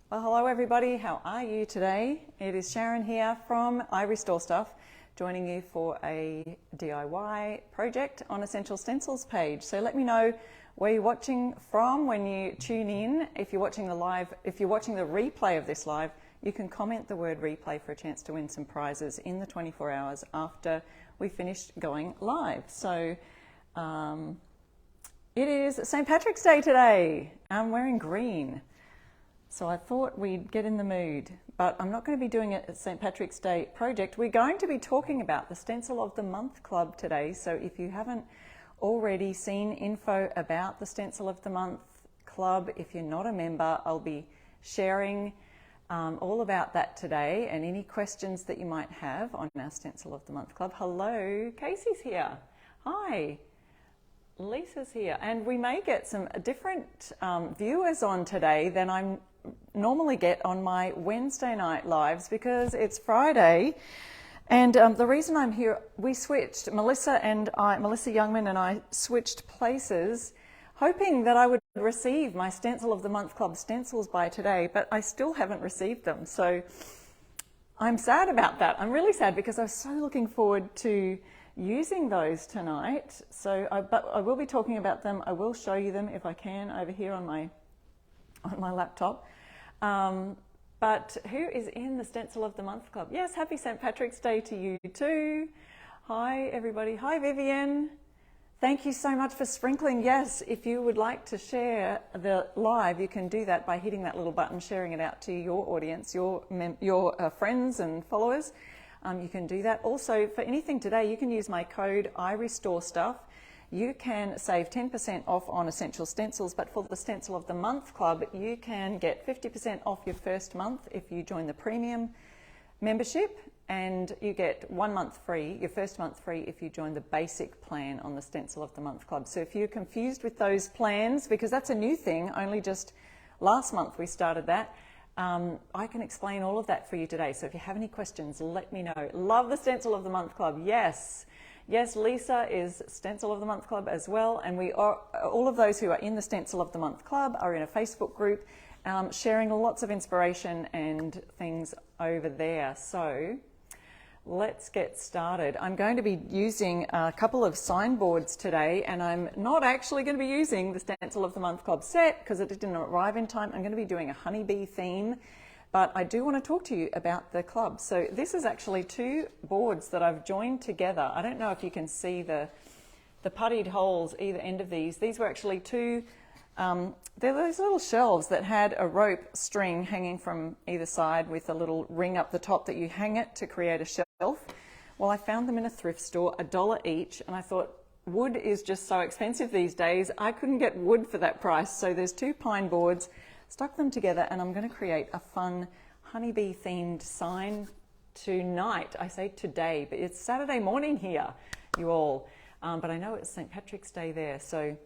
Well, hello everybody, how are you today? It is Sharon here from I Restore Stuff, joining you for a DIY project on Essential Stencils page. So let me know where you're watching from when you tune in. If you're watching the replay of this live, you can comment the word replay for a chance to win some prizes in the 24 hours after we finish going live. So it is St. Patrick's Day today. I'm wearing green. So I thought we'd get in the mood, but I'm not going to be doing it at St. Patrick's Day project. We're going to be talking about the Stencil of the Month Club today. So if you haven't already seen info about the Stencil of the Month Club, if you're not a member, I'll be sharing all about that today and any questions that you might have on our Stencil of the Month Club. Hello, Casey's here. Hi. Lisa's here, and we may get some different viewers on today than I normally get on my Wednesday night lives because it's Friday. And the reason I'm here, we switched, Melissa Youngman and I switched places, hoping that I would receive my Stencil of the Month Club stencils by today, but I still haven't received them. So I'm sad about that. I'm really sad because I was so looking forward to using those tonight. But I will be talking about them. I will show you them if I can over here on my laptop. But who is in the Stencil of the Month Club? Yes, happy St. Patrick's Day to you too. Hi everybody. Hi Vivian. Thank you so much for sprinkling. Yes, if you would like to share the live, you can do that by hitting that little button, sharing it out to your audience, your friends and followers. You can do that. Also, for anything today, you can use my code IRestoreStuff. You can save 10% off on Essential Stencils, but for the Stencil of the Month Club, you can get 50% off your first month if you join the premium membership, and you get 1 month free, your first month free, if you join the basic plan on the Stencil of the Month Club. So if you're confused with those plans, because that's a new thing, only just last month we started that, I can explain all of that for you today. So if you have any questions, let me know. Love the Stencil of the Month Club. Yes. Yes, Lisa is Stencil of the Month Club as well. And we are, all of those who are in the Stencil of the Month Club are in a Facebook group, sharing lots of inspiration and things over there. So let's get started. I'm going to be using a couple of signboards today, and I'm not actually going to be using the Stencil of the Month Club set because it didn't arrive in time. I'm going to be doing a honeybee theme, but I do want to talk to you about the club. So this is actually two boards that I've joined together. I don't know if you can see the puttied holes either end of these. These were actually two, they're those little shelves that had a rope string hanging from either side with a little ring up the top that you hang it to create a shelf. Well, I found them in a thrift store, $1 each, and I thought wood is just so expensive these days. I couldn't get wood for that price. So there's two pine boards, stuck them together, and I'm going to create a fun honeybee themed sign tonight. I say today, but it's Saturday morning here, you all. But I know it's St. Patrick's Day there. So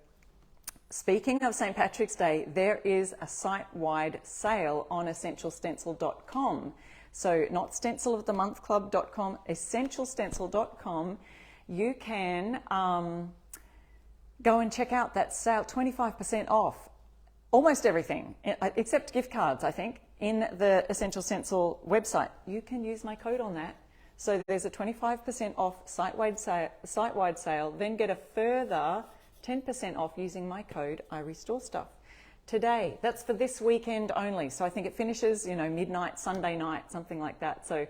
speaking of St. Patrick's Day, there is a site-wide sale on essentialstencil.com. So not stencilofthemonthclub.com, essentialstencil.com. You can go and check out that sale, 25% off almost everything, except gift cards, I think, in the Essential Stencil website. You can use my code on that. So there's a 25% off site-wide sale, then get a further 10% off using my code IRestoreStuff. Today, that's for this weekend only. So I think it finishes, midnight, Sunday night, something like that. So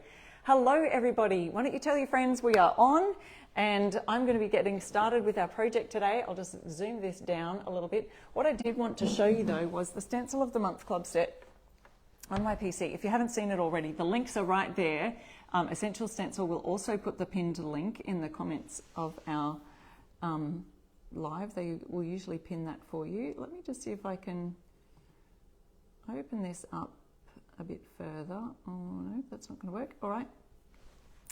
hello everybody. Why don't you tell your friends we are on, and I'm going to be getting started with our project today. I'll just zoom this down a little bit. What I did want to show you though was the Stencil of the Month Club set on my PC. If you haven't seen it already, the links are right there. Essential Stencil will also put the pinned link in the comments of our live. They will usually pin that for you. Let me just see if I can open this up a bit further. Oh no, that's not going to work. All right.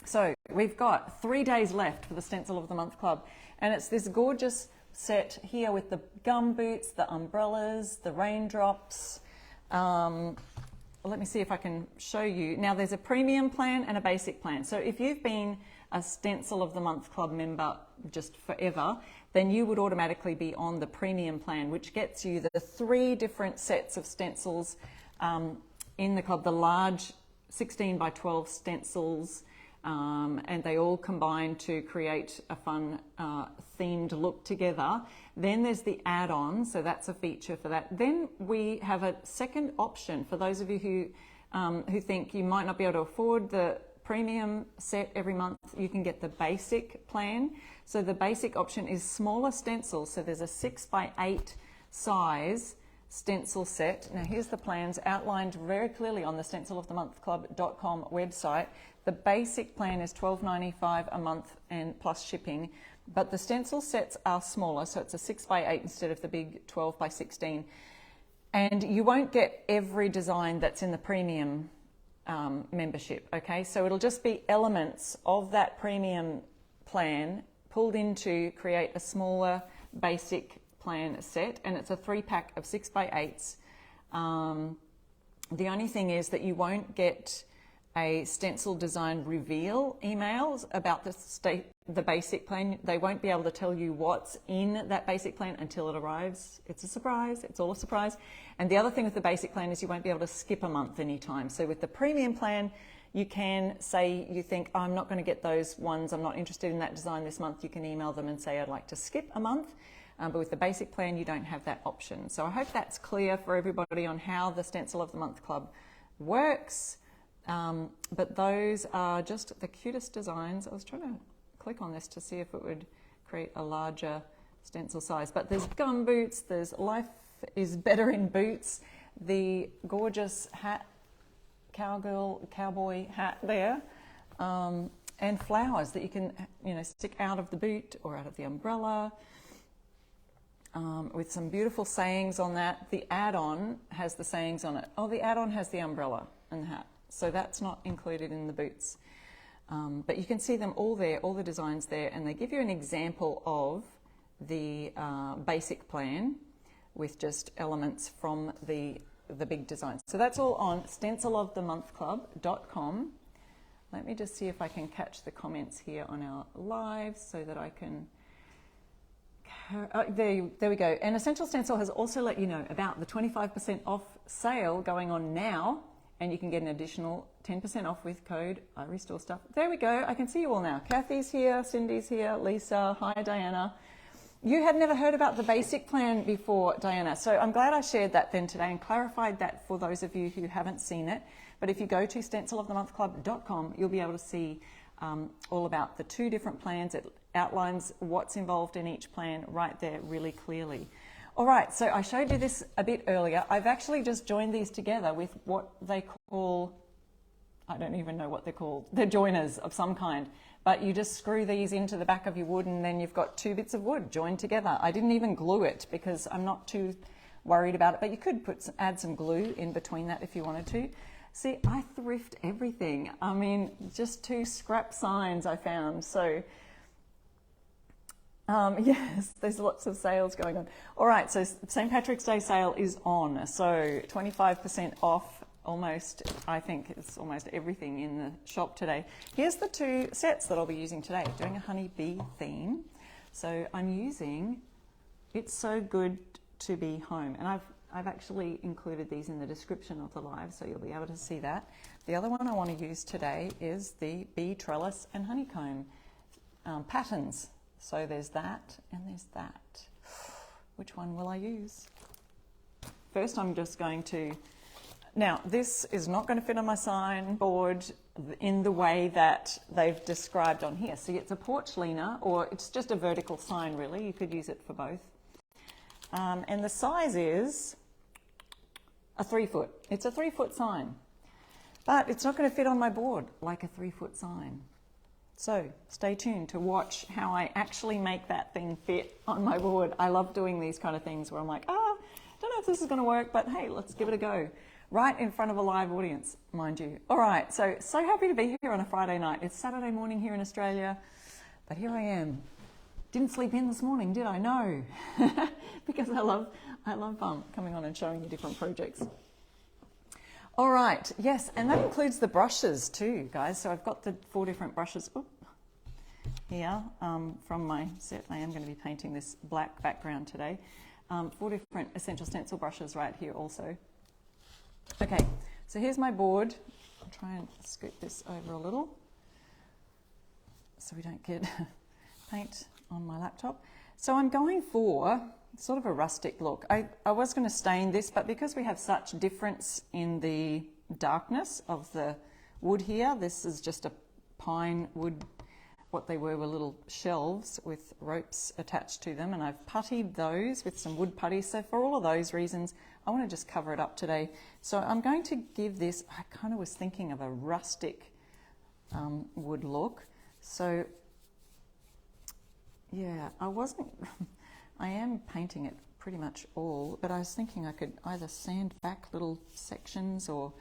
So we've got 3 days left for the Stencil of the Month Club, and it's this gorgeous set here with the gum boots, the umbrellas, the raindrops. Let me see if I can show you. Now there's a premium plan and a basic plan. So if you've been a Stencil of the Month Club member just forever, then you would automatically be on the premium plan, which gets you the 3 different sets of stencils in the club, the large 16 by 12 stencils, and they all combine to create a fun themed look together. Then there's the add-on, so that's a feature for that. Then we have a second option for those of you who think you might not be able to afford the premium set every month. You can get the basic plan. So the basic option is smaller stencils. So there's a 6 by 8 size stencil set. Now here's the plans outlined very clearly on the stencilofthemonthclub.com website. The basic plan is $12.95 a month and plus shipping, but the stencil sets are smaller, so it's a 6 by 8 instead of the big 12 by 16. And you won't get every design that's in the premium membership, okay? So it'll just be elements of that premium plan pulled in to create a smaller basic plan set, and it's a 3-pack of 6 by 8s. The only thing is that you won't get a stencil design reveal emails about the basic plan. They won't be able to tell you what's in that basic plan until it arrives. It's a surprise. It's all a surprise. And the other thing with the basic plan is you won't be able to skip a month anytime. So with the premium plan, you can say you think, oh, I'm not going to get those ones, I'm not interested in that design this month. You can email them and say, I'd like to skip a month. But with the basic plan, you don't have that option. So I hope that's clear for everybody on how the Stencil of the Month Club works. But those are just the cutest designs. I was trying to click on this to see if it would create a larger stencil size. But there's gum boots, there's Life is Better in Boots, the gorgeous hat, cowboy hat there, and flowers that you can stick out of the boot or out of the umbrella. With some beautiful sayings on that. The add-on has the sayings on it. Oh, the add-on has the umbrella and the hat. So that's not included in the boots. But you can see them all there, all the designs there, and they give you an example of the basic plan with just elements from the big designs. So that's all on stencilofthemonthclub.com. Let me just see if I can catch the comments here on our live so that I can... there we go. And Essential Stencil has also let you know about the 25% off sale going on now, and you can get an additional 10% off with code I Restore Stuff. There we go. I can see you all now. Kathy's here, Cindy's here, Lisa. Hi, Diana. You had never heard about the basic plan before, Diana. So I'm glad I shared that then today and clarified that for those of you who haven't seen it. But if you go to stencilofthemonthclub.com, you'll be able to see all about the 2 different plans. It outlines what's involved in each plan right there really clearly. All right, so I showed you this a bit earlier. I've actually just joined these together with what they call, I don't even know what they're called. They're joiners of some kind. But you just screw these into the back of your wood and then you've got 2 bits of wood joined together. I didn't even glue it because I'm not too worried about it, but you could add some glue in between that if you wanted to. See, I thrift everything. I mean, just 2 scrap signs I found. So yes, there's lots of sales going on. All right, so St. Patrick's Day sale is on. So 25% off almost, I think it's almost everything in the shop today. Here's the 2 sets that I'll be using today, doing a honeybee theme. So I'm using It's So Good to Be Home. And I've actually included these in the description of the live, so you'll be able to see that. The other one I want to use today is the bee trellis and honeycomb patterns. So there's that and there's that. Which one will I use? First, I'm just going to... Now, this is not going to fit on my signboard in the way that they've described on here. See, it's a porch leaner, or it's just a vertical sign, really. You could use it for both. And the size is a 3-foot. It's a 3-foot sign. But it's not going to fit on my board like a 3-foot sign. So stay tuned to watch how I actually make that thing fit on my board. I love doing these kind of things where I'm like, don't know if this is going to work, but hey, let's give it a go. Right in front of a live audience, mind you. All right, so happy to be here on a Friday night. It's Saturday morning here in Australia, but here I am. Didn't sleep in this morning, did I? No, because I love coming on and showing you different projects. All right, yes, and that includes the brushes too, guys. So I've got the 4 different brushes here from my set. I am going to be painting this black background today. 4 different Essential Stencil brushes right here also. Okay, So here's my board. I'll try and scoot this over a little so we don't get paint on my laptop. So I'm going for sort of a rustic look. I was going to stain this, but because we have such difference in the darkness of the wood here, this is just a pine wood. What they were little shelves with ropes attached to them, and I've puttied those with some wood putty. So for all of those reasons, I want to just cover it up today. So I'm going to give this, I kind of was thinking of a rustic wood look. So yeah, I am painting it pretty much all, but I was thinking I could either sand back little sections or,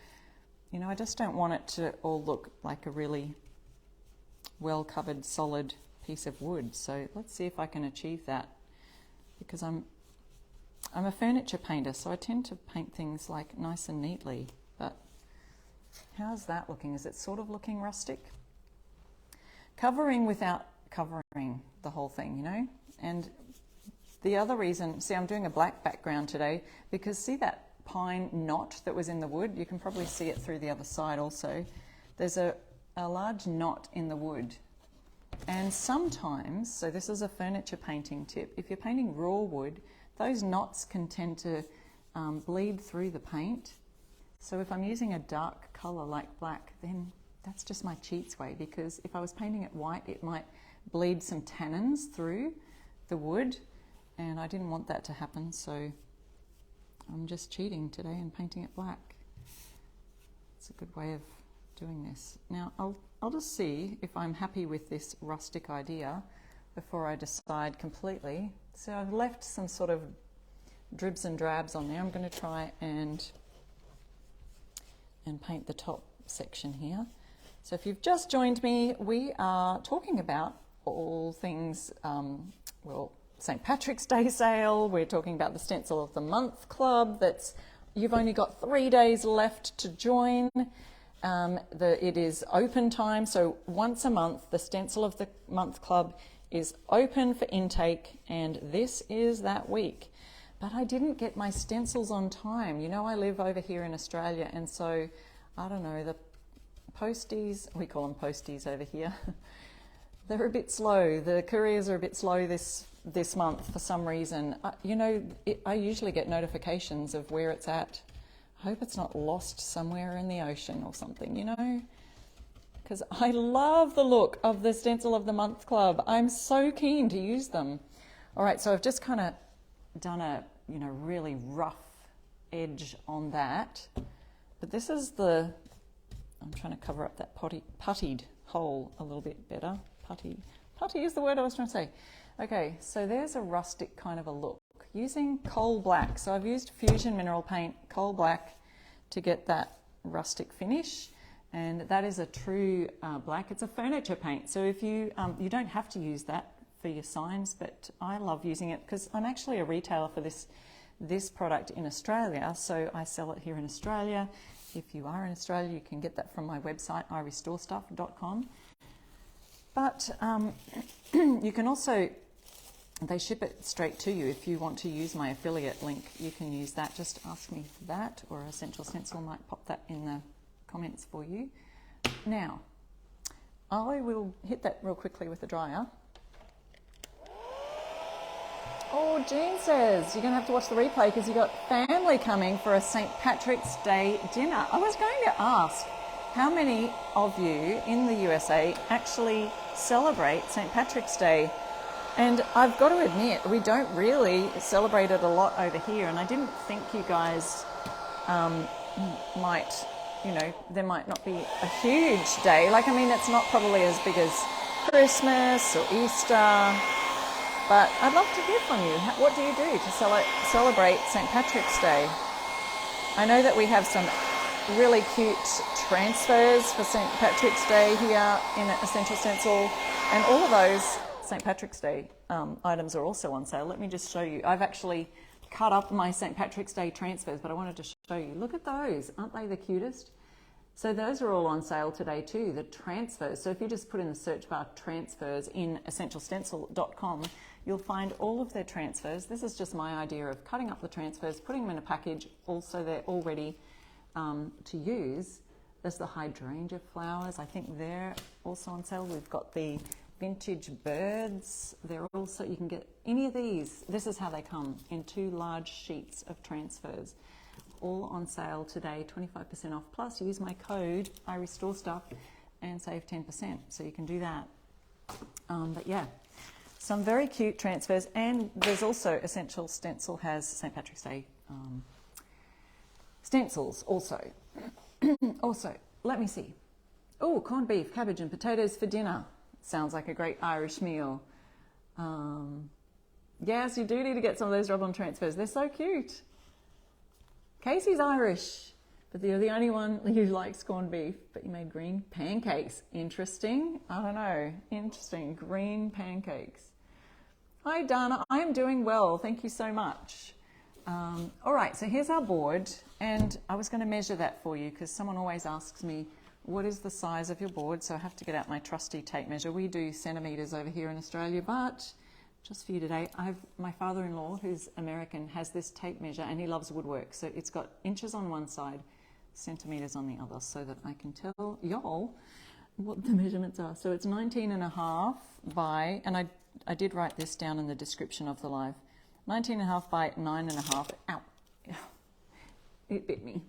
you know, I just don't want it to all look like a really well-covered solid piece of wood. So let's see if I can achieve that, because I'm a furniture painter, so I tend to paint things like nice and neatly. But how's that looking? Is it sort of looking rustic? Covering without covering the whole thing, you know? And the other reason, see, I'm doing a black background today because see that pine knot that was in the wood? You can probably see it through the other side also. There's a large knot in the wood, and sometimes, so this is a furniture painting tip, if you're painting raw wood, those knots can tend to bleed through the paint. So if I'm using a dark color like black, then that's just my cheats way, because if I was painting it white, it might bleed some tannins through the wood, and I didn't want that to happen, so I'm just cheating today and painting it black. It's a good way of doing this. Now I'll just see if I'm happy with this rustic idea before I decide completely. So I've left some sort of dribs and drabs on there. I'm going to try and paint the top section here. So if you've just joined me, we are talking about all things, well, St. Patrick's Day sale. We're talking about the Stencil of the Month Club. You've only got 3 days left to join. It is open time, so once a month the Stencil of the Month Club is open for intake, and this is that week. But I didn't get my stencils on time. You know, I live over here in Australia, and so I don't know, the posties, we call them posties over here, they're a bit slow. The couriers are a bit slow this month for some reason. You know, I usually get notifications of where it's at. I hope it's not lost somewhere in the ocean or something, you know, because I love the look of the Stencil of the Month Club. I'm so keen to use them. All right, so I've just kind of done a, you know, really rough edge on that. But this is I'm trying to cover up that puttied hole a little bit better. Putty is the word I was trying to say. Okay, so there's a rustic kind of a look. Using coal black, so I've used Fusion Mineral Paint coal black to get that rustic finish, and that is a true black. It's a furniture paint, so if you don't have to use that for your signs, but I love using it because I'm actually a retailer for this product in Australia, so I sell it here in Australia. If you are in Australia, you can get that from my website, irestorestuff.com. But you can also, they ship it straight to you. If you want to use my affiliate link, you can use that. Just ask me for that, or Essential Stencil might pop that in the comments for you. Now, I will hit that real quickly with the dryer. Oh, Jean says you're going to have to watch the replay because you've got family coming for a St. Patrick's Day dinner. I was going to ask, how many of you in the USA actually celebrate St. Patrick's Day? And I've got to admit, we don't really celebrate it a lot over here, and I didn't think you guys might, you know, there might not be a huge day. Like, I mean, it's not probably as big as Christmas or Easter, but I'd love to hear from you. What do you do to celebrate St. Patrick's Day? I know that we have some really cute transfers for St. Patrick's Day here in Essential Stencil, and all of those St. Patrick's Day items are also on sale. Let me just show you. I've actually cut up my St. Patrick's Day transfers, but I wanted to show you. Look at those. Aren't they the cutest? So those are all on sale today too, the transfers. So if you just put in the search bar transfers in essentialstencil.com, you'll find all of their transfers. This is just my idea of cutting up the transfers, putting them in a package. Also, they're already to use. There's the hydrangea flowers. I think they're also on sale. We've got the vintage birds. They're also, you can get any of these. This is how they come in 2 large sheets of transfers. All on sale today, 25% off. Plus, use my code, I restore stuff, and save 10%. So you can do that. But yeah, some very cute transfers. And there's also Essential Stencil has St. Patrick's Day stencils also. Also, let me see. Oh, corned beef, cabbage and potatoes for dinner. Sounds like a great Irish meal. Yes, you do need to get some of those rub-on transfers. They're so cute. Casey's Irish, but you're the only one who likes corned beef, but you made green pancakes. Interesting. I don't know. Interesting. Green pancakes. Hi, Dana. I am doing well. Thank you so much. All right, so here's our board, and I was going to measure that for you because someone always asks me, what is the size of your board? So I have to get out my trusty tape measure. We do centimetres over here in Australia, but just for you today, my father-in-law, who's American, has this tape measure, and he loves woodwork. So it's got inches on one side, centimetres on the other, so that I can tell y'all what the measurements are. So it's 19.5 by, and I did write this down in the description of the live, 19.5 by 9.5, ow, it bit me,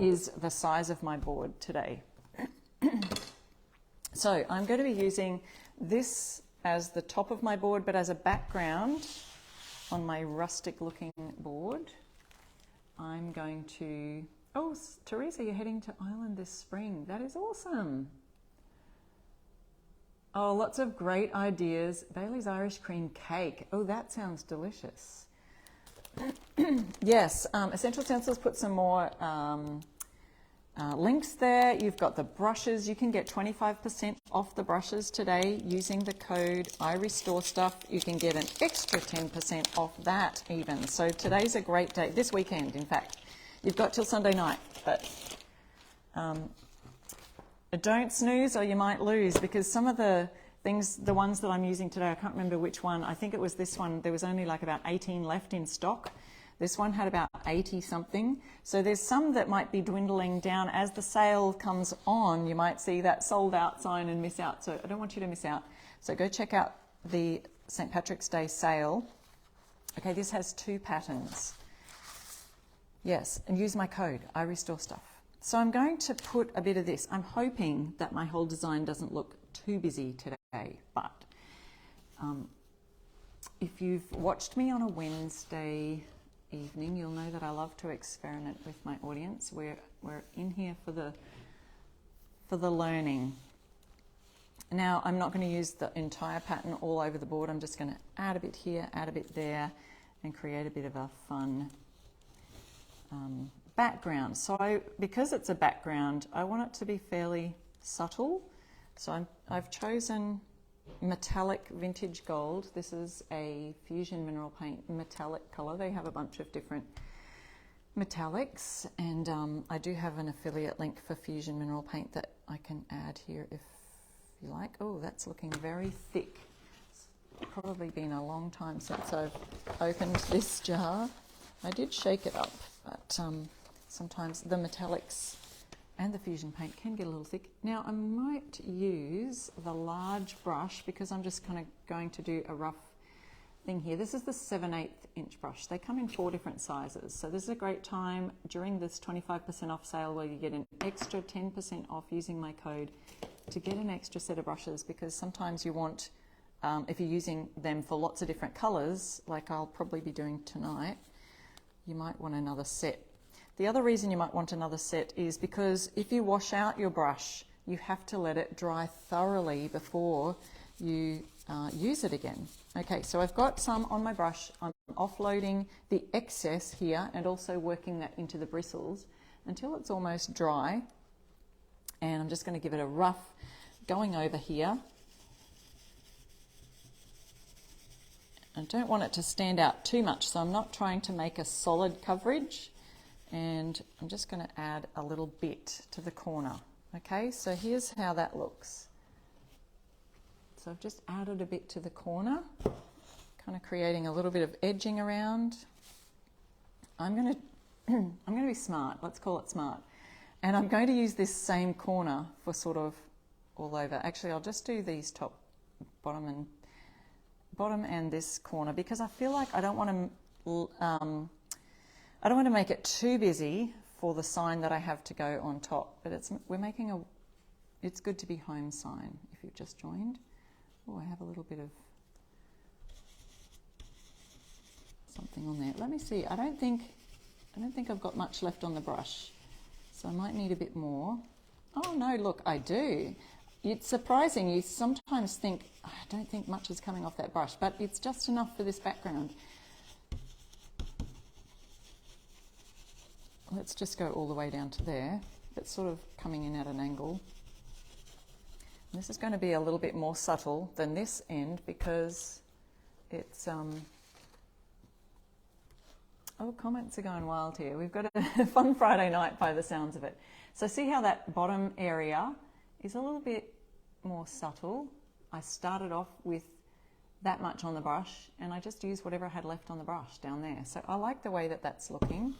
is the size of my board today. So I'm going to be using this as the top of my board, but as a background on my rustic looking board. I'm going to, oh, Teresa, you're heading to Ireland this spring. That is awesome. Oh, lots of great ideas. Bailey's Irish cream cake. Oh, that sounds delicious. Yes, Essential Stencils put some more links there. You've got the brushes. You can get 25% off the brushes today using the code I restore stuff. You can get an extra 10% off that even. So today's a great day. This weekend, in fact. You've got till Sunday night, but don't snooze or you might lose, because some of the things, the ones that I'm using today, I can't remember which one. I think it was this one. There was only like about 18 left in stock. This one had about 80 something. So there's some that might be dwindling down. As the sale comes on, you might see that sold out sign and miss out. So I don't want you to miss out. So go check out the St. Patrick's Day sale. Okay, this has 2 patterns. Yes, and use my code, I restore stuff. So I'm going to put a bit of this. I'm hoping that my whole design doesn't look too busy today, but if you've watched me on a Wednesday evening, you'll know that I love to experiment with my audience. We're in here for the learning. Now, I'm not going to use the entire pattern all over the board. I'm just going to add a bit here, add a bit there, and create a bit of a fun background. So because it's a background, I want it to be fairly subtle. So I've chosen metallic vintage gold. This is a Fusion Mineral Paint metallic color. They have a bunch of different metallics, and I do have an affiliate link for Fusion Mineral Paint that I can add here if you like. Oh, that's looking very thick. It's probably been a long time since I've opened this jar. I did shake it up, but sometimes the metallics and the fusion paint can get a little thick. Now I might use the large brush because I'm just kind of going to do a rough thing here. This is the 7/8 inch brush. They come in 4 different sizes. So this is a great time during this 25% off sale where you get an extra 10% off using my code to get an extra set of brushes, because sometimes you want, if you're using them for lots of different colors, like I'll probably be doing tonight, you might want another set. The other reason you might want another set is because if you wash out your brush, you have to let it dry thoroughly before you use it again. Okay, so I've got some on my brush. I'm offloading the excess here and also working that into the bristles until it's almost dry. And I'm just going to give it a rough going over here. I don't want it to stand out too much, so I'm not trying to make a solid coverage. And I'm just going to add a little bit to the corner. Okay, so here's how that looks. So I've just added a bit to the corner, kind of creating a little bit of edging around. I'm going to I'm going to be smart, let's call it smart. And I'm going to use this same corner for sort of all over. Actually, I'll just do these top, bottom and this corner, because I feel like I don't want to make it too busy for the sign that I have to go on top. But it's good to be home sign if you've just joined. Oh, I have a little bit of something on there. Let me see. I don't think I've got much left on the brush, so I might need a bit more. Oh no, look, I do. It's surprising. You sometimes think, I don't think much is coming off that brush, but it's just enough for this background. Let's just go all the way down to there. It's sort of coming in at an angle. And this is going to be a little bit more subtle than this end because it's oh, comments are going wild here. We've got a fun Friday night by the sounds of it. So see how that bottom area is a little bit more subtle. I started off with that much on the brush and I just used whatever I had left on the brush down there. So I like the way that that's looking.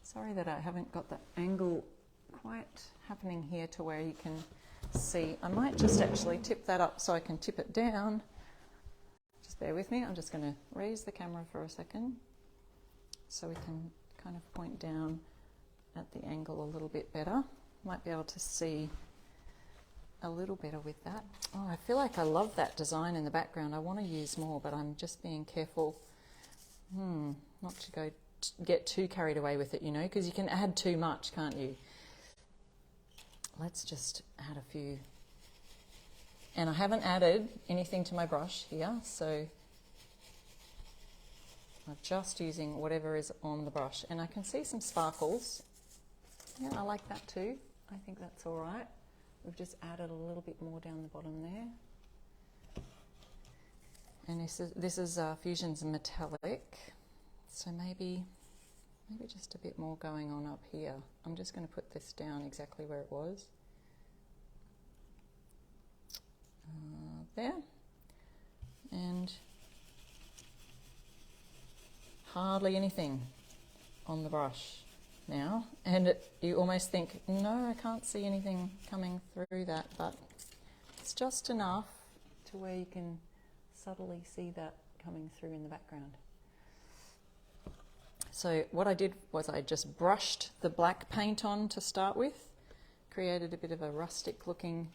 Sorry that I haven't got the angle quite happening here to where you can see. I might just actually tip that up so I can tip it down. Just bear with me. I'm just going to raise the camera for a second so we can kind of point down at the angle a little bit better. Might be able to see a little better with that. Oh, I feel like I love that design in the background. I want to use more, but I'm just being careful not to get too carried away with it, you know, because you can add too much, can't you? Let's just add a few. And I haven't added anything to my brush here, so I'm just using whatever is on the brush. And I can see some sparkles. Yeah, I like that too. I think that's all right. We've just added a little bit more down the bottom there. And this is Fusion's Metallic. So maybe just a bit more going on up here. I'm just going to put this down exactly where it was. There. And hardly anything on the brush now. And you almost think, no, I can't see anything coming through that, but it's just enough to where you can subtly see that coming through in the background. So what I did was I just brushed the black paint on to start with, created a bit of a rustic looking,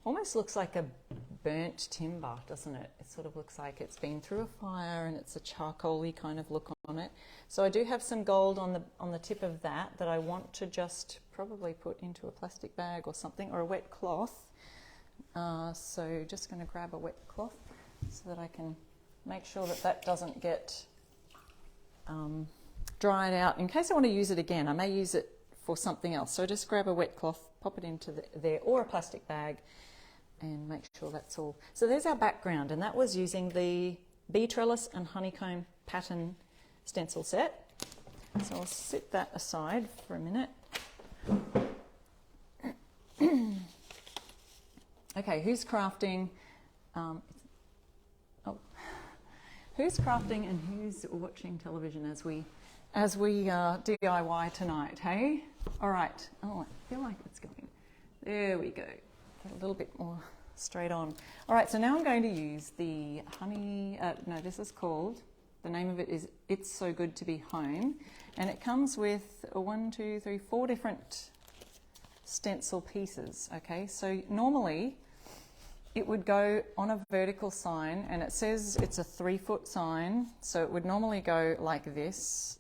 almost looks like a burnt timber, doesn't it? It sort of looks like it's been through a fire and it's a charcoaly kind of look on it. So I do have some gold on the tip of that I want to just probably put into a plastic bag or something, or a wet cloth. So just going to grab a wet cloth so that I can make sure that that doesn't get dried out. In case I want to use it again, I may use it for something else. So just grab a wet cloth, pop it into there, or a plastic bag, and make sure that's all. So there's our background, and that was using the bee trellis and honeycomb pattern stencil set. So I'll set that aside for a minute. Okay, who's crafting? Who's crafting and who's watching television as we DIY tonight, hey? All right. Oh, I feel like it's going. There we go. Get a little bit more straight on. All right, so now I'm going to use the honey, this is called, the name of it is It's So Good to Be Home. And it comes with 4 different stencil pieces, okay? So normally it would go on a vertical sign, and it says it's a 3-foot sign, so it would normally go like this.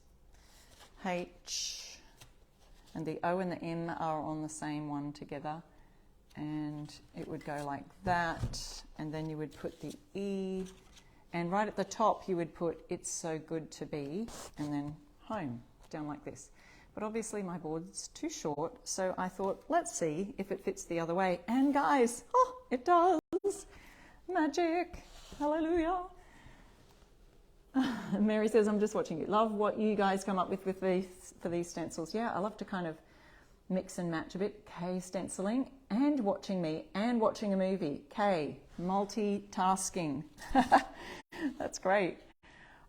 H, and the O and the M are on the same one together, and it would go like that, and then you would put the E, and right at the top you would put It's So Good to Be, and then home, down like this. But obviously my board's too short, so I thought, let's see if it fits the other way. And guys, oh, it does. Magic. Hallelujah. Mary says, I'm just watching you. Love what you guys come up with these for these stencils. Yeah, I love to kind of mix and match a bit. Kay stenciling and watching me and watching a movie. Kay, multitasking. That's great.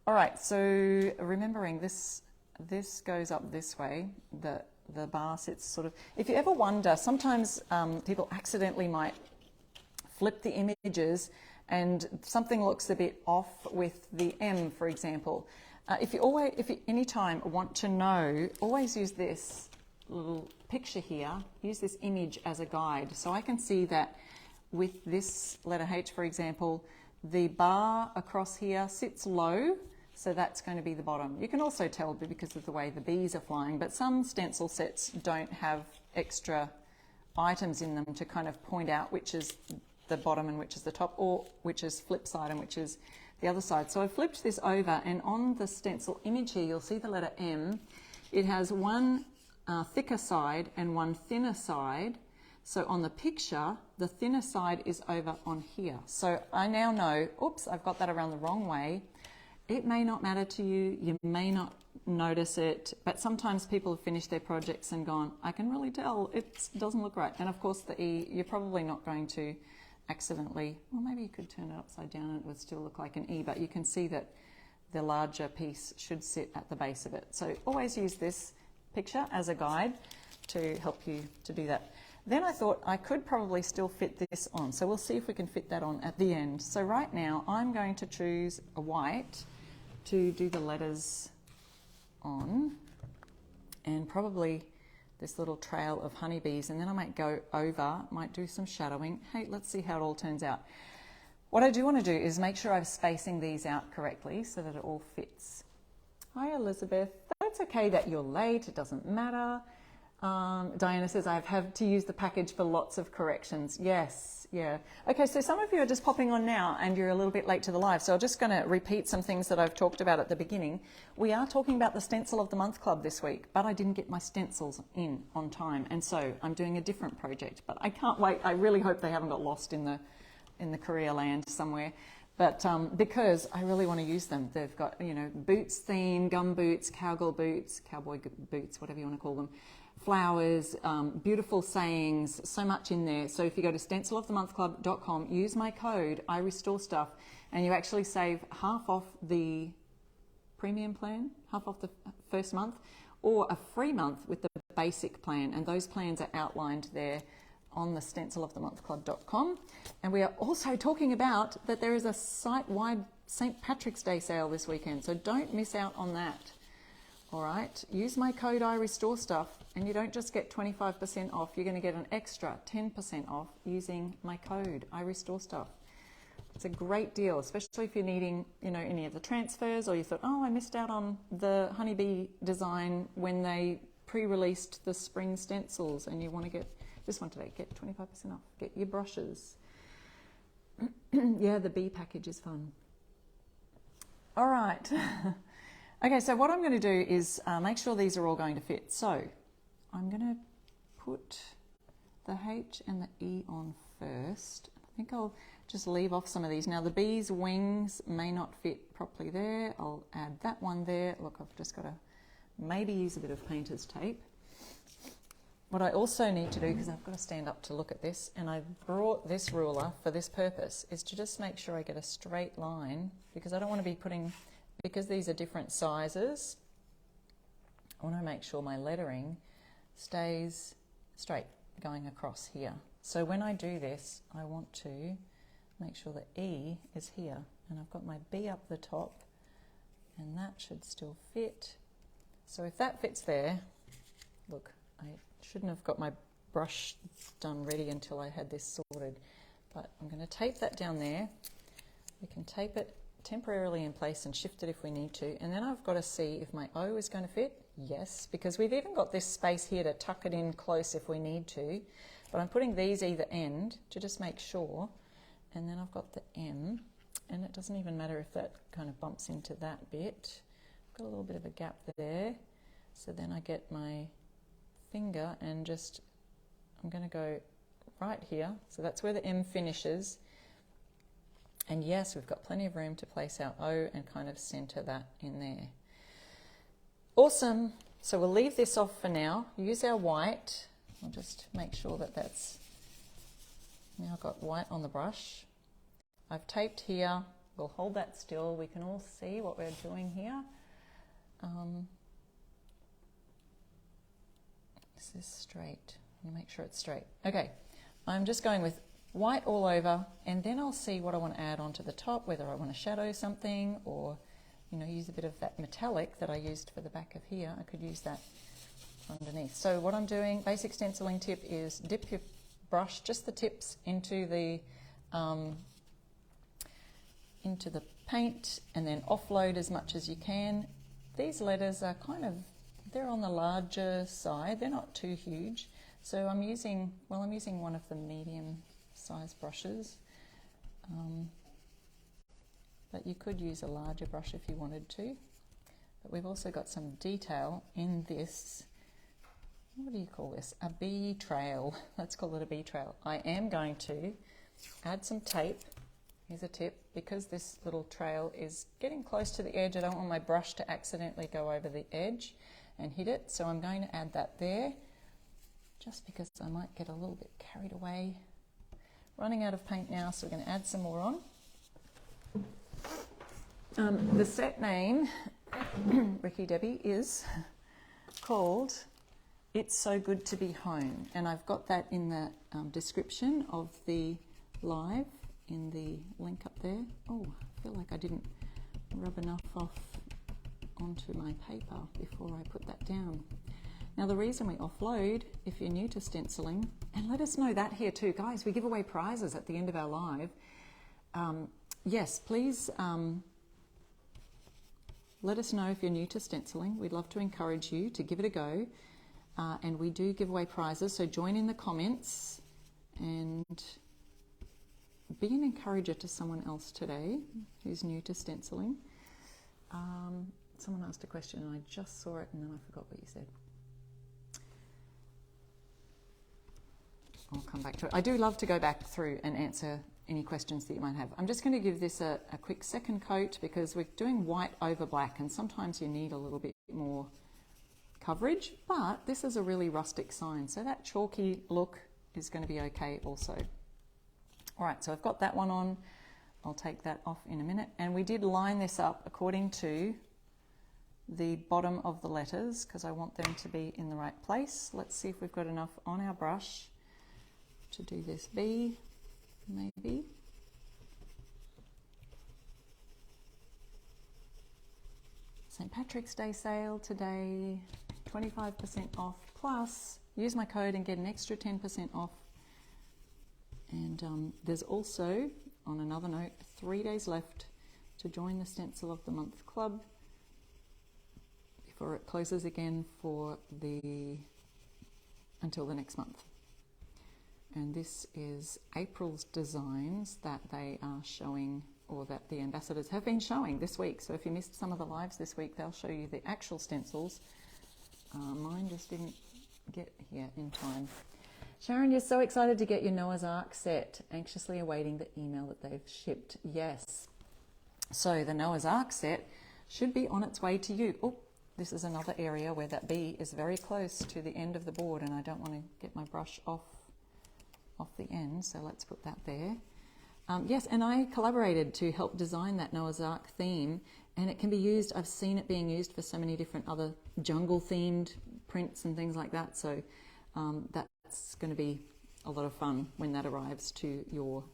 All right, so remembering this this goes up this way. The bar sits sort of, if you ever wonder, sometimes people accidentally might flip the images and something looks a bit off with the M, for example. If you anytime want to know, always use this little picture here, use this image as a guide. So I can see that with this letter H, for example, the bar across here sits low, so that's going to be the bottom. You can also tell because of the way the bees are flying, but some stencil sets don't have extra items in them to kind of point out which is the bottom and which is the top, or which is flip side and which is the other side. So I flipped this over, and on the stencil image here, you'll see the letter M. It has one thicker side and one thinner side. So on the picture, the thinner side is over on here. So I now know, oops, I've got that around the wrong way. It may not matter to you, you may not notice it, but sometimes people have finished their projects and gone, I can really tell it doesn't look right. And of course the E, you're probably not going to accidentally, well, maybe you could turn it upside down and it would still look like an E, but you can see that the larger piece should sit at the base of it. So always use this picture as a guide to help you to do that. Then I thought I could probably still fit this on, so we'll see if we can fit that on at the end. So right now I'm going to choose a white to do the letters on, and probably this little trail of honeybees, and then I might go over, might do some shadowing. Hey, let's see how it all turns out. What I do want to do is make sure I'm spacing these out correctly so that it all fits. Hi Elizabeth, that's okay that you're late, it doesn't matter. Diana says, I've had to use the package for lots of corrections. Yes, yeah. Okay, so some of you are just popping on now and you're a little bit late to the live, so I'm just going to repeat some things that I've talked about at the beginning. We are talking about the Stencil of the Month Club this week, but I didn't get my stencils in on time, and so I'm doing a different project, but I can't wait. I really hope they haven't got lost in the career land somewhere. But because I really want to use them. They've got, you know, boots theme, gum boots, cowgirl boots, cowboy boots, whatever you want to call them, flowers, beautiful sayings, so much in there. So if you go to stencilofthemonthclub.com, use my code, I restore stuff, and you actually save half off the premium plan, half off the first month, or a free month with the basic plan. And those plans are outlined there on the stencilofthemonthclub.com. And we are also talking about that there is a site-wide St. Patrick's Day sale this weekend, so don't miss out on that. All right, use my code I restore stuff, and you don't just get 25% off, you're going to get an extra 10% off using my code I restore stuff. It's a great deal, especially if you're needing, you know, any of the transfers, or you thought, oh, I missed out on the honeybee design when they pre-released the spring stencils, and you want to get this one today, get 25% off, get your brushes. Yeah, the bee package is fun. All right. Okay, so what I'm going to do is make sure these are all going to fit. So I'm going to put the H and the E on first. I think I'll just leave off some of these. Now the bee's wings may not fit properly there. I'll add that one there. Look, I've just got to maybe use a bit of painter's tape. What I also need to do, because I've got to stand up to look at this, and I brought this ruler for this purpose, is to just make sure I get a straight line, because I don't want to be putting, because these are different sizes, I want to make sure my lettering stays straight going across here. So when I do this, I want to make sure the E is here, and I've got my B up the top, and that should still fit. So if that fits there, look, I shouldn't have got my brush done ready until I had this sorted, but I'm going to tape that down there. We can tape it temporarily in place and shift it if we need to, and then I've got to see if my O is going to fit. Yes, because we've even got this space here to tuck it in close if we need to, but I'm putting these either end to just make sure, and then I've got the M, and it doesn't even matter if that kind of bumps into that bit. I've got a little bit of a gap there, so then I get my finger and just, I'm going to go right here, so that's where the M finishes, and yes, we've got plenty of room to place our O and kind of center that in there. Awesome. So we'll leave this off for now, use our white. I'll just make sure that that's, now I've got white on the brush. I've taped here, we'll hold that still, we can all see what we're doing here. Is this straight? Let me make sure it's straight. Okay, I'm just going with white all over, and then I'll see what I want to add onto the top, whether I want to shadow something or, you know, use a bit of that metallic that I used for the back of here. I could use that underneath. So what I'm doing, basic stenciling tip, is dip your brush, just the tips, into the paint, and then offload as much as you can. These letters are they're on the larger side, they're not too huge. So I'm using one of the medium size brushes, but you could use a larger brush if you wanted to. But we've also got some detail in this, what do you call this? A bee trail. Let's call it a bee trail. I am going to add some tape. Here's a tip, because this little trail is getting close to the edge, I don't want my brush to accidentally go over the edge and hit it, so I'm going to add that there, just because I might get a little bit carried away. Running out of paint now, so we're going to add some more on. The set name, Ricky Debbie, is called It's So Good to Be Home, and I've got that in the description of the live, in the link up there. Oh, I feel like I didn't rub enough off onto my paper before I put that down. Now the reason we offload, if you're new to stenciling, and let us know that here too, guys, we give away prizes at the end of our live. Yes, please let us know if you're new to stenciling. We'd love to encourage you to give it a go, and we do give away prizes, so join in the comments and be an encourager to someone else today who's new to stenciling. Someone asked a question and I just saw it and then I forgot what you said. I'll come back to it. I do love to go back through and answer any questions that you might have. I'm just going to give this a quick second coat, because we're doing white over black and sometimes you need a little bit more coverage, but this is a really rustic sign, so that chalky look is going to be okay also. All right, so I've got that one on. I'll take that off in a minute. And we did line this up according to the bottom of the letters, because I want them to be in the right place. Let's see if we've got enough on our brush to do this B, maybe. St. Patrick's Day sale today, 25% off, plus use my code and get an extra 10% off. And there's also, on another note, 3 days left to join the Stencil of the Month Club before it closes again until the next month. And this is April's designs that they are showing, or that the ambassadors have been showing this week. So if you missed some of the lives this week, they'll show you the actual stencils. Mine just didn't get here in time. Sharon, you're so excited to get your Noah's Ark set, anxiously awaiting the email that they've shipped. Yes. So the Noah's Ark set should be on its way to you. Oh, this is another area where that B is very close to the end of the board and I don't want to get my brush off the end, so let's put that there. Yes, and I collaborated to help design that Noah's Ark theme, and it can be used, I've seen it being used for so many different other jungle themed prints and things like that, so that's going to be a lot of fun when that arrives to your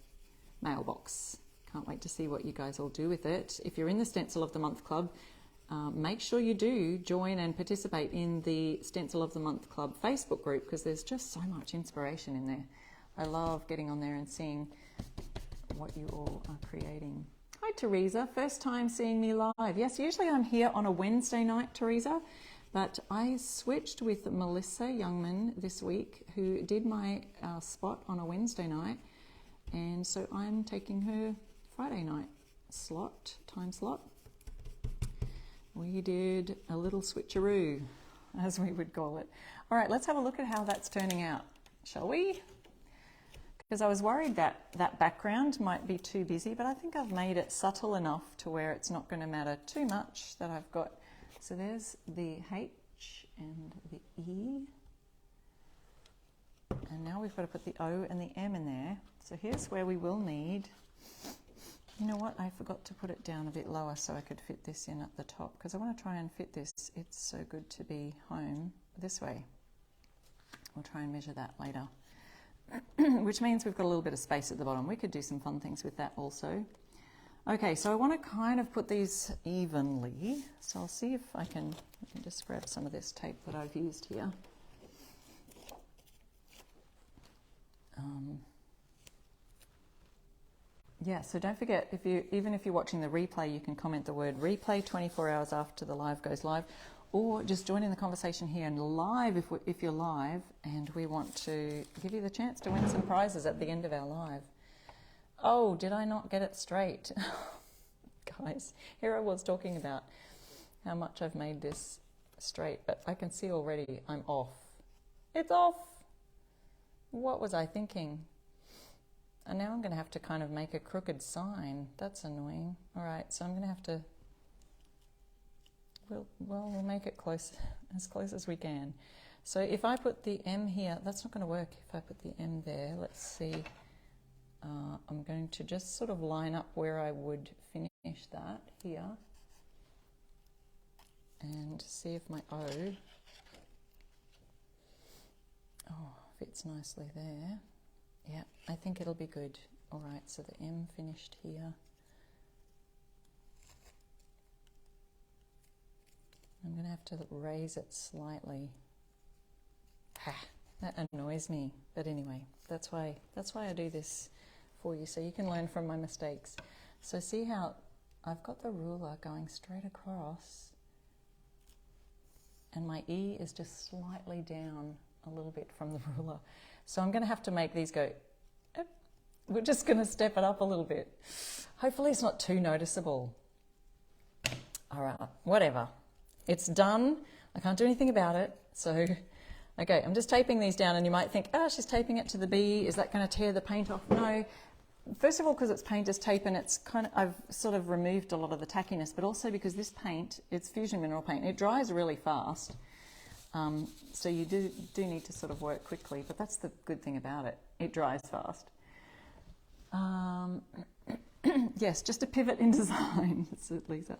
mailbox. Can't wait to see what you guys all do with it. If you're in the Stencil of the Month Club, make sure you do join and participate in the Stencil of the Month Club Facebook group, because there's just so much inspiration in there. I love getting on there and seeing what you all are creating. Hi Teresa, first time seeing me live. Yes, usually I'm here on a Wednesday night, Teresa, but I switched with Melissa Youngman this week, who did my spot on a Wednesday night, and so I'm taking her Friday night time slot. We did a little switcheroo, as we would call it. All right, let's have a look at how that's turning out, shall we? Because I was worried that that background might be too busy, but I think I've made it subtle enough to where it's not going to matter too much that I've got. So there's the H and the E. And now we've got to put the O and the M in there. So here's where we will need, you know what, I forgot to put it down a bit lower so I could fit this in at the top, because I want to try and fit this, It's So Good to Be Home, this way. we'll try and measure that later. Which means we've got a little bit of space at the bottom. We could do some fun things with that also. Okay, so I want to kind of put these evenly. So I'll see if I can just grab some of this tape that I've used here. Yeah, so don't forget, even if you're watching the replay, you can comment the word replay 24 hours after the live goes live, or just join in the conversation here and live if you're live, and we want to give you the chance to win some prizes at the end of our live. Oh, did I not get it straight? Guys, here I was talking about how much I've made this straight, but I can see already I'm off. It's off! What was I thinking? And now I'm going to have to kind of make a crooked sign. That's annoying. All right, so I'm going to have to, we'll make it close, as close as we can. So if I put the M here, that's not going to work if I put the M there. Let's see. I'm going to just sort of line up where I would finish that here. And see if my O fits nicely there. Yeah, I think it'll be good. All right, so the M finished here. I'm going to have to raise it slightly. That annoys me. But anyway, that's why I do this for you, so you can learn from my mistakes. So see how I've got the ruler going straight across, and my E is just slightly down a little bit from the ruler. So I'm going to have to make these go, we're just going to step it up a little bit. Hopefully it's not too noticeable. All right, whatever. It's done. I can't do anything about it. So, okay, I'm just taping these down, and you might think, she's taping it to the B. Is that going to tear the paint off? No. First of all, because it's painter's tape, and it's I've sort of removed a lot of the tackiness, but also because this paint, it's fusion mineral paint. It dries really fast. So you do need to sort of work quickly, but that's the good thing about it. It dries fast. Yes, just a pivot in design, Lisa.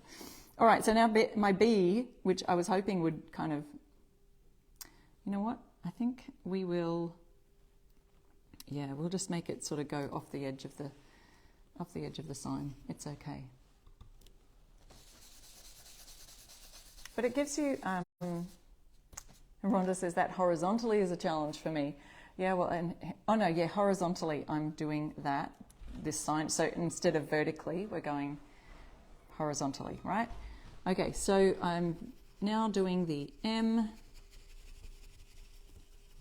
All right, so now my B, which I was hoping would kind of, you know what? I think we will, we'll just make it sort of go off the edge of the sign. It's okay. But it gives you, Rhonda says that horizontally is a challenge for me. Yeah, well, horizontally I'm doing this sign. So instead of vertically, we're going horizontally, right? Okay, so I'm now doing the M,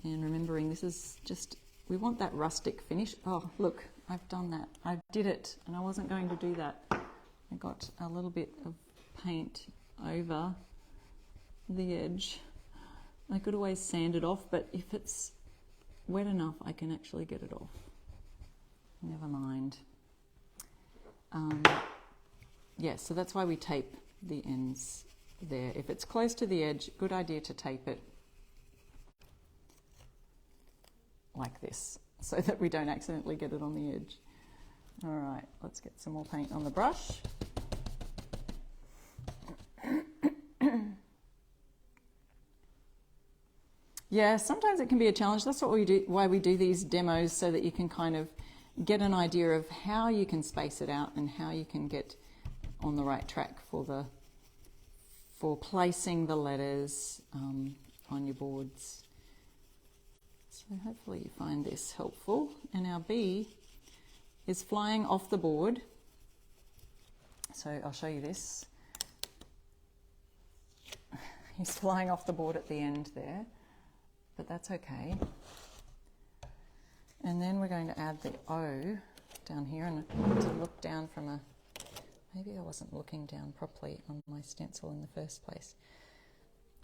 and remembering this is just, we want that rustic finish. Oh, look, I've done that. I did it, and I wasn't going to do that. I got a little bit of paint over the edge. I could always sand it off, but if it's wet enough, I can actually get it off. Never mind. So that's why we tape the ends there. If it's close to the edge, good idea to tape it like this, so that we don't accidentally get it on the edge. All right, let's get some more paint on the brush. Yeah, sometimes it can be a challenge. That's what we do, why we do these demos, so that you can kind of get an idea of how you can space it out and how you can get on the right track for placing the letters on your boards. So hopefully you find this helpful. And our B is flying off the board. So I'll show you this. He's flying off the board at the end there, but that's okay. And then we're going to add the O down here, and I need to look down from a, maybe I wasn't looking down properly on my stencil in the first place.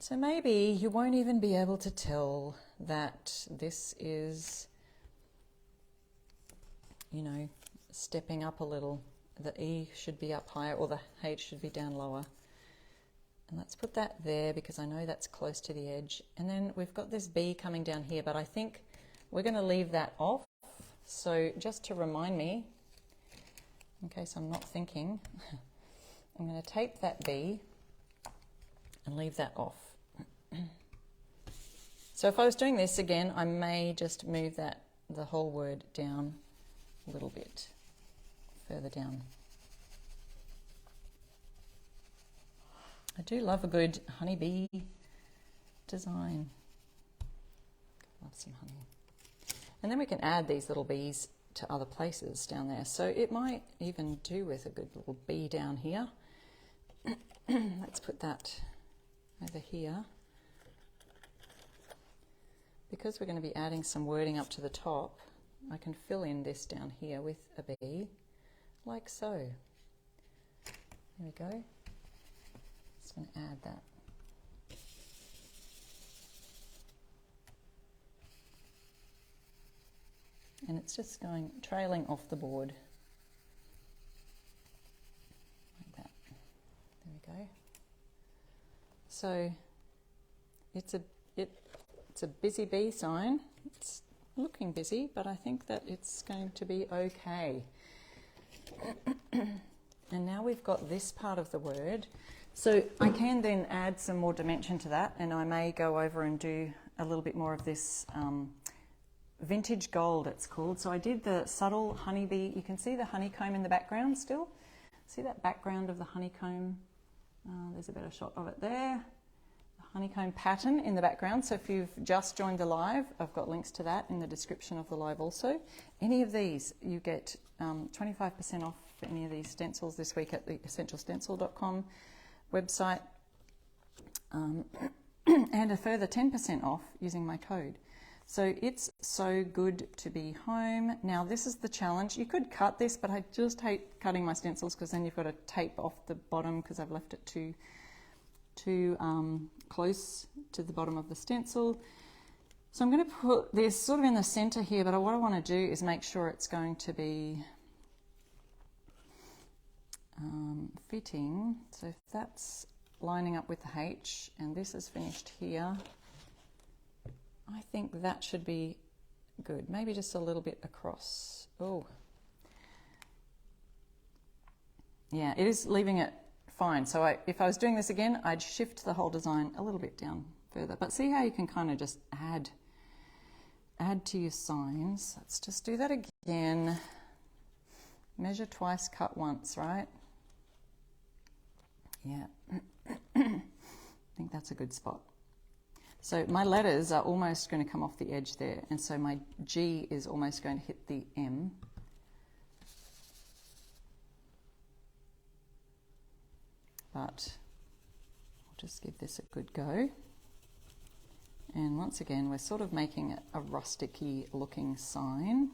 So maybe you won't even be able to tell that this is, stepping up a little. The E should be up higher, or the H should be down lower. And let's put that there, because I know that's close to the edge. And then we've got this B coming down here, but I think we're going to leave that off. So just to remind me, in case I'm not thinking, I'm going to tape that B and leave that off. So if I was doing this again, I may just move the whole word down a little bit further down. I do love a good honeybee design. Love some honey. And then we can add these little bees to other places down there. So it might even do with a good little bee down here. Let's put that over here. Because we're going to be adding some wording up to the top, I can fill in this down here with a bee, like so. There we go. Just going to add that. And it's just going, trailing off the board. Like that. There we go. So it's a busy bee sign. It's looking busy, but I think that it's going to be okay. And now we've got this part of the word. So I can then add some more dimension to that, and I may go over and do a little bit more of this vintage gold, it's called. So I did the subtle honeybee. You can see the honeycomb in the background still. See that background of the honeycomb? There's a better shot of it there. The honeycomb pattern in the background. So if you've just joined the live, I've got links to that in the description of the live also. Any of these, you get 25% off for any of these stencils this week at the essentialstencil.com website, and a further 10% off using my code. So it's so good to be home. Now this is the challenge. You could cut this, but I just hate cutting my stencils because then you've got to tape off the bottom because I've left it too close to the bottom of the stencil. So I'm going to put this sort of in the center here, but what I want to do is make sure it's going to be fitting. So if that's lining up with the H and this is finished here, I think that should be good. Maybe just a little bit across. Oh, yeah, it is leaving it fine. So if I was doing this again, I'd shift the whole design a little bit down further. But see how you can kind of just add to your signs. Let's just do that again. Measure twice, cut once, right? Yeah, I think that's a good spot. So my letters are almost going to come off the edge there, and so my G is almost going to hit the M. But I'll just give this a good go. And once again, we're sort of making it a rusticy looking sign.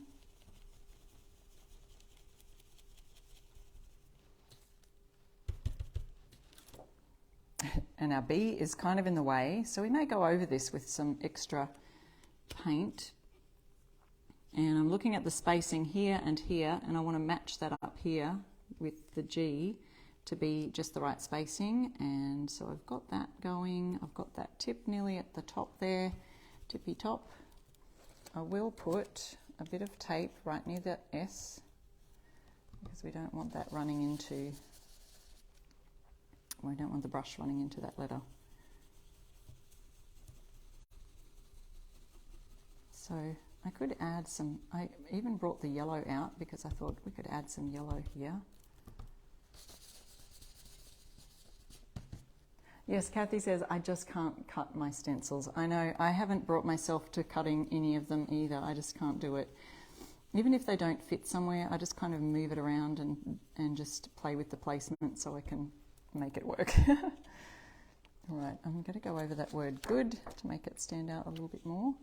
And our B is kind of in the way, so we may go over this with some extra paint. And I'm looking at the spacing here, and I want to match that up here with the G to be just the right spacing. And so I've got that going. I've got that tip nearly at the top there, tippy top. I will put a bit of tape right near that S because we don't want that running into, we don't want the brush running into that letter. So I could add some, I even brought the yellow out because I thought we could add some yellow here. Yes, Kathy says, I just can't cut my stencils. I know, I haven't brought myself to cutting any of them either. I just can't do it. Even if they don't fit somewhere, I just kind of move it around and just play with the placement so I can make it work. All right, I'm going to go over that word good to make it stand out a little bit more.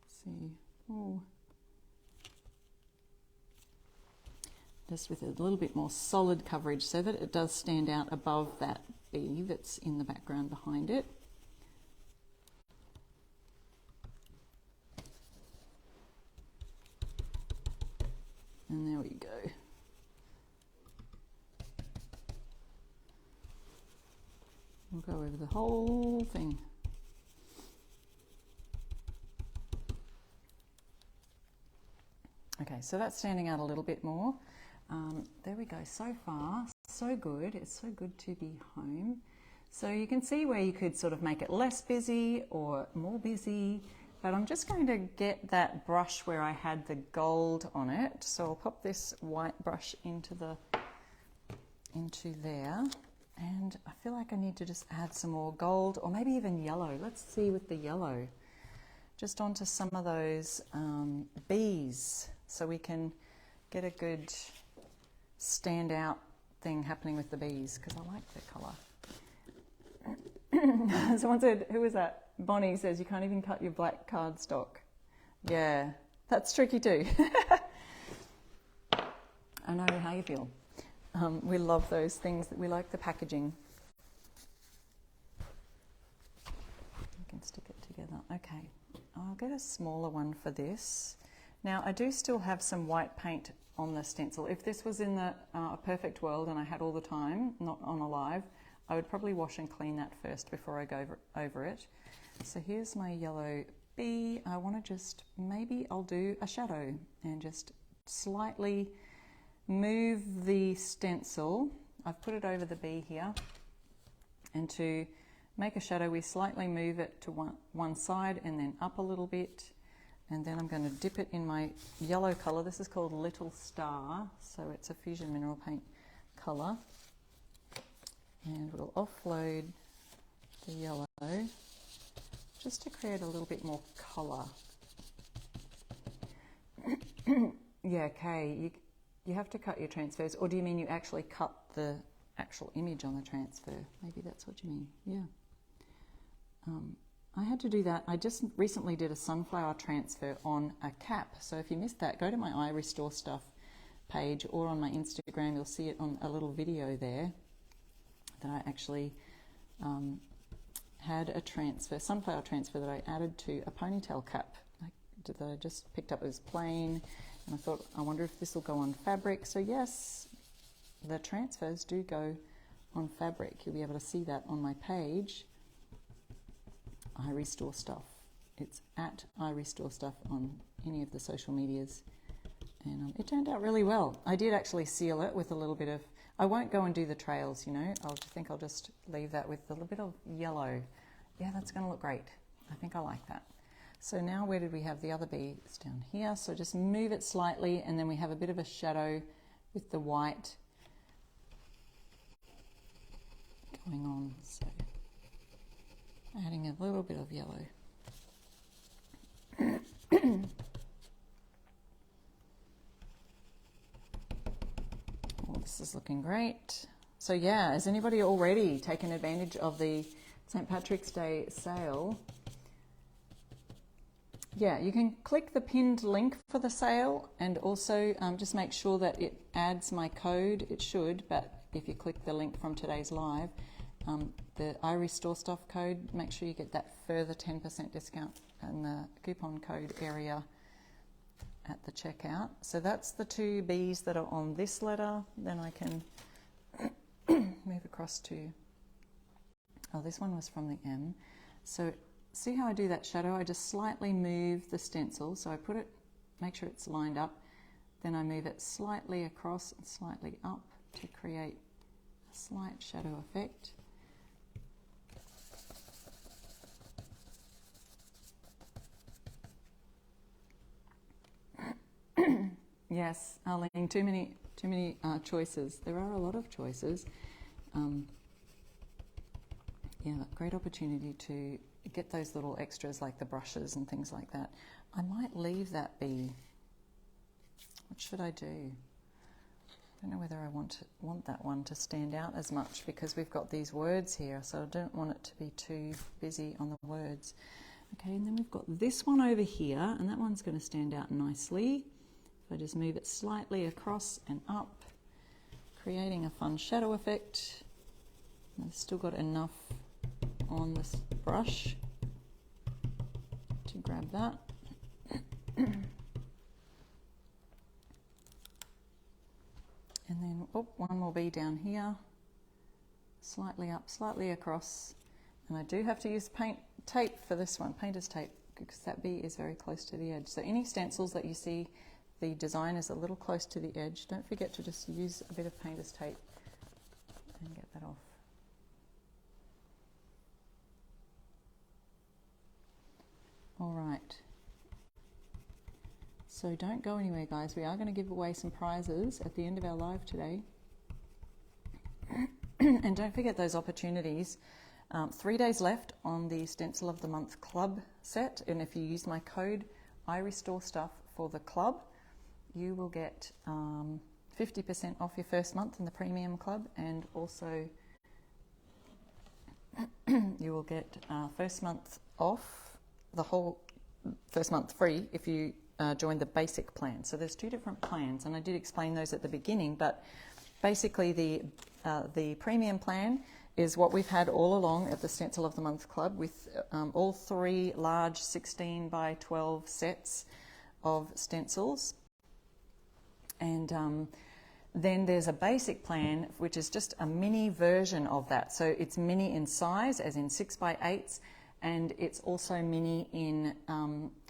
Let's see. Oh. Just with a little bit more solid coverage so that it does stand out above that B that's in the background behind it. And there we go. We'll go over the whole thing. Okay, so that's standing out a little bit more. There we go. So far, so good. It's so good to be home. So you can see where you could sort of make it less busy or more busy, but I'm just going to get that brush where I had the gold on it. So I'll pop this white brush into there, and I feel like I need to just add some more gold or maybe even yellow. Let's see with the yellow. Just onto some of those bees so we can get a good standout thing happening with the bees, because I like the colour. Someone said, who was that? Bonnie says you can't even cut your black cardstock. Yeah, that's tricky too. I know how you feel. We love those things, that we like the packaging. You can stick it together. Okay, I'll get a smaller one for this. Now I do still have some white paint on the stencil. If this was in a perfect world and I had all the time, not on a live, I would probably wash and clean that first before I go over it. So here's my yellow bee. I want to just, maybe I'll do a shadow and just slightly move the stencil. I've put it over the bee here, and to make a shadow we slightly move it to one side and then up a little bit, and then I'm going to dip it in my yellow colour. This is called Little Star, so it's a fusion mineral paint colour. And we'll offload the yellow just to create a little bit more colour. Yeah, Kay, you have to cut your transfers, or do you mean you actually cut the actual image on the transfer? Maybe that's what you mean, yeah. I had to do that. I just recently did a sunflower transfer on a cap, so if you missed that, go to my I Restore Stuff page, or on my Instagram, you'll see it on a little video there. That I actually had a transfer, sunflower transfer, that I added to a ponytail cap that I just picked up. It was plain, and I thought, I wonder if this will go on fabric. So yes, the transfers do go on fabric. You'll be able to see that on my page, I Restore Stuff. It's at I Restore Stuff on any of the social medias, and it turned out really well. I did actually seal it with a little bit of, I won't go and do the trails, you know. I'll just leave that with a little bit of yellow. Yeah, that's going to look great. I think I like that. So now where did we have the other bee? It's down here. So just move it slightly, and then we have a bit of a shadow with the white going on. So adding a little bit of yellow. This is looking great. So yeah, has anybody already taken advantage of the St. Patrick's Day sale? Yeah, you can click the pinned link for the sale, and also just make sure that it adds my code. It should, but if you click the link from today's live, the I Restore Stuff code, make sure you get that further 10% discount in the coupon code area at the checkout. So that's the two B's that are on this letter. Then I can move across to, oh, this one was from the M. So see how I do that shadow? I just slightly move the stencil. So I put it, make sure it's lined up. Then I move it slightly across and slightly up to create a slight shadow effect. Yes, Arlene, too many choices. There are a lot of choices. Yeah, great opportunity to get those little extras like the brushes and things like that. I might leave that be. What should I do? I don't know whether I want that one to stand out as much, because we've got these words here, so I don't want it to be too busy on the words. Okay, and then we've got this one over here, and that one's going to stand out nicely. If I just move it slightly across and up, creating a fun shadow effect. And I've still got enough on this brush to grab that. And then, oh, one more bee down here, slightly up, slightly across. And I do have to use paint tape for this one, painter's tape, because that bee is very close to the edge. So any stencils that you see the design is a little close to the edge, don't forget to just use a bit of painter's tape and get that off. So don't go anywhere, guys. We are going to give away some prizes at the end of our live today. And don't forget those opportunities. 3 days left on the Stencil of the Month Club set. And if you use my code, I restore stuff for the club, you will get 50% off your first month in the Premium Club, and also you will get first month off, the whole first month free if you join the basic plan. So there's 2 different plans, and I did explain those at the beginning, but basically the Premium plan is what we've had all along at the Stencil of the Month Club, with all 3 large 16 by 12 sets of stencils. And then there's a basic plan, which is just a mini version of that. So it's mini in size, as in 6 by 8s, and it's also mini in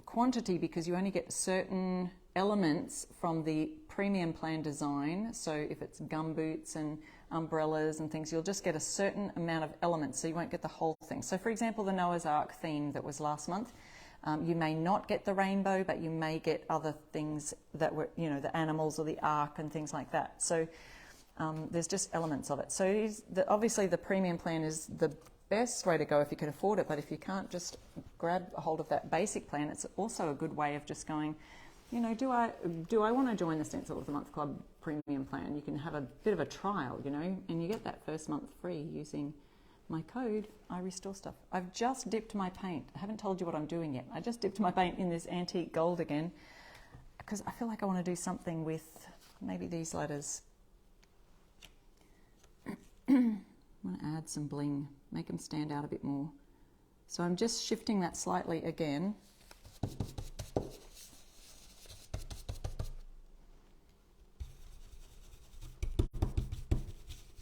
quantity, because you only get certain elements from the Premium plan design. So if it's gumboots and umbrellas and things, you'll just get a certain amount of elements, so you won't get the whole thing. So for example, the Noah's Ark theme that was last month, you may not get the rainbow, but you may get other things that were, you know, the animals or the ark and things like that. So there's just elements of it. So obviously the Premium plan is the best way to go if you can afford it, but if you can't, just grab a hold of that basic plan. It's also a good way of just going, you know, do I want to join the Stencil of the Month Club Premium plan? You can have a bit of a trial, you know, and you get that first month free using my code, I restore stuff. I've just dipped my paint. I haven't told you what I'm doing yet. I just dipped my paint in this antique gold again, because I feel like I want to do something with maybe these letters. I'm going to add some bling, make them stand out a bit more. So I'm just shifting that slightly again.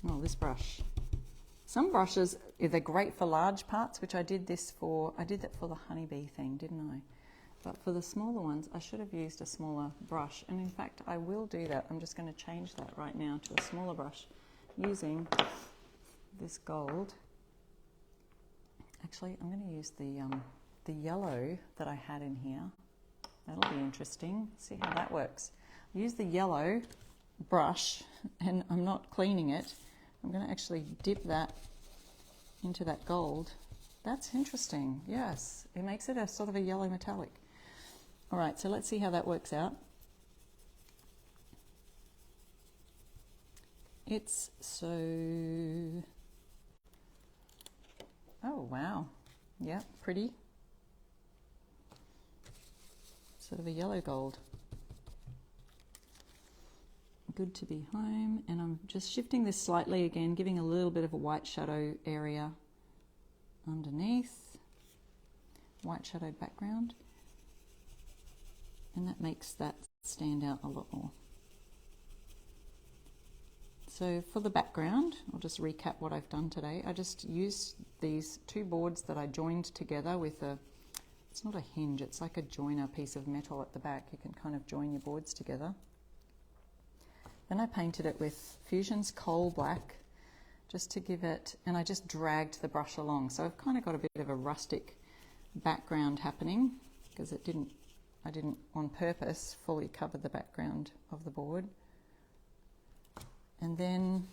Oh, this brush. Some brushes, they're great for large parts, which I did this for. I did that for the honeybee thing, didn't I? But for the smaller ones, I should have used a smaller brush. And in fact, I will do that. I'm just going to change that right now to a smaller brush using this gold. Actually, I'm going to use the yellow that I had in here. That'll be interesting. See how that works. Use the yellow brush, and I'm not cleaning it. I'm going to actually dip that into that gold. That's interesting. Yes, it makes it a sort of a yellow metallic. All right, so let's see how that works out. It's so... Oh, wow. Yeah, pretty. Sort of a yellow gold. Good to be home, and I'm just shifting this slightly again, giving a little bit of a white shadow area underneath, white shadowed background, and that makes that stand out a lot more. So for the background, I'll just recap what I've done today. I just used these 2 boards that I joined together with a, it's not a hinge, it's like a joiner piece of metal at the back. You can kind of join your boards together. Then I painted it with Fusion's Coal Black, just to give it, and I just dragged the brush along. So I've kind of got a bit of a rustic background happening, because I didn't on purpose fully cover the background of the board. And then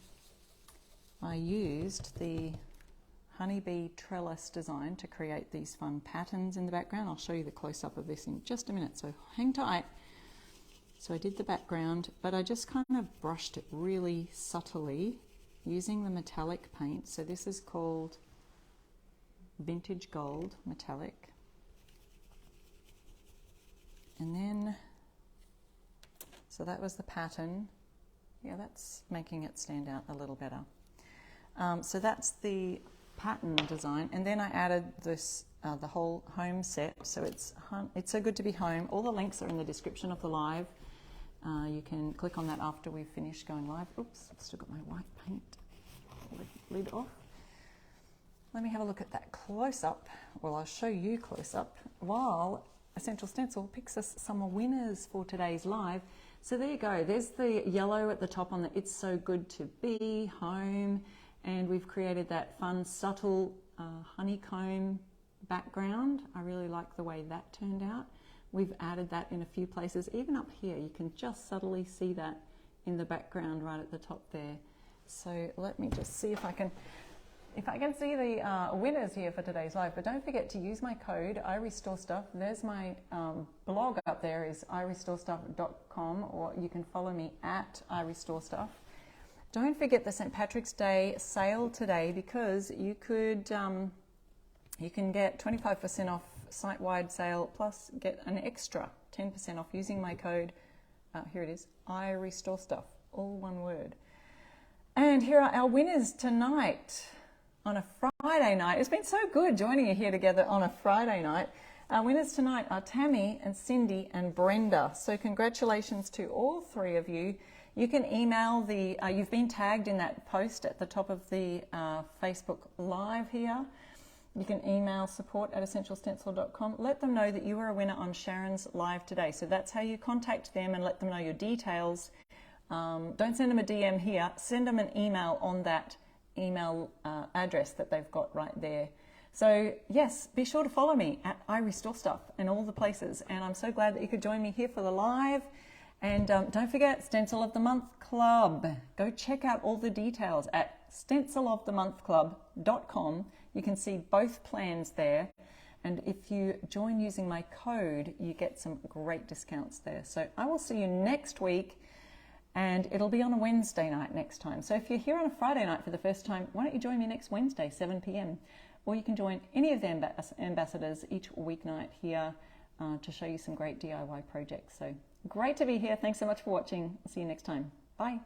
I used the honeybee trellis design to create these fun patterns in the background. I'll show you the close-up of this in just a minute, so hang tight. So I did the background, but I just kind of brushed it really subtly using the metallic paint. So this is called Vintage Gold Metallic. And then, so that was the pattern. Yeah, that's making it stand out a little better. So that's the pattern design. And then I added this, the whole home set. So it's So Good to Be Home. All the links are in the description of the live. You can click on that after we've finished going live. Oops, I've still got my white paint lid off. Let me have a look at that close up. Well, I'll show you close up while Essential Stencil picks us some winners for today's live. So there you go. There's the yellow at the top on the It's So Good to Be Home. And we've created that fun, subtle honeycomb background. I really like the way that turned out. we've added that in a few places. Even up here, you can just subtly see that in the background right at the top there. So let me just see if I can see the winners here for today's live. But don't forget to use my code, I Restore Stuff. There's my blog up there, is irestorestuff.com, or you can follow me at I Restore Stuff. Don't forget the St. Patrick's Day sale today, because you could you can get 25% off site-wide sale, plus get an extra 10% off using my code. Here it is, I Restore Stuff, all one word. And here are our winners tonight on a Friday night. It's been so good joining you here together on a Friday night. Our winners tonight are Tammy and Cindy and Brenda. So congratulations to all three of you. You can email the, you've been tagged in that post at the top of the Facebook Live here. You can email support@essentialstencil.com. Let them know that you were a winner on Sharon's live today. So that's how you contact them and let them know your details. Don't send them a DM here. Send them an email on that email address that they've got right there. So yes, be sure to follow me at I Restore Stuff in all the places. And I'm so glad that you could join me here for the live. And don't forget, Stencil of the Month Club. Go check out all the details at stencilofthemonthclub.com. You can see both plans there. And if you join using my code, you get some great discounts there. So I will see you next week, and it'll be on a Wednesday night next time. So if you're here on a Friday night for the first time, why don't you join me next Wednesday, 7 p.m. Or you can join any of the ambassadors each weeknight here to show you some great DIY projects. So great to be here. Thanks so much for watching. See you next time. Bye.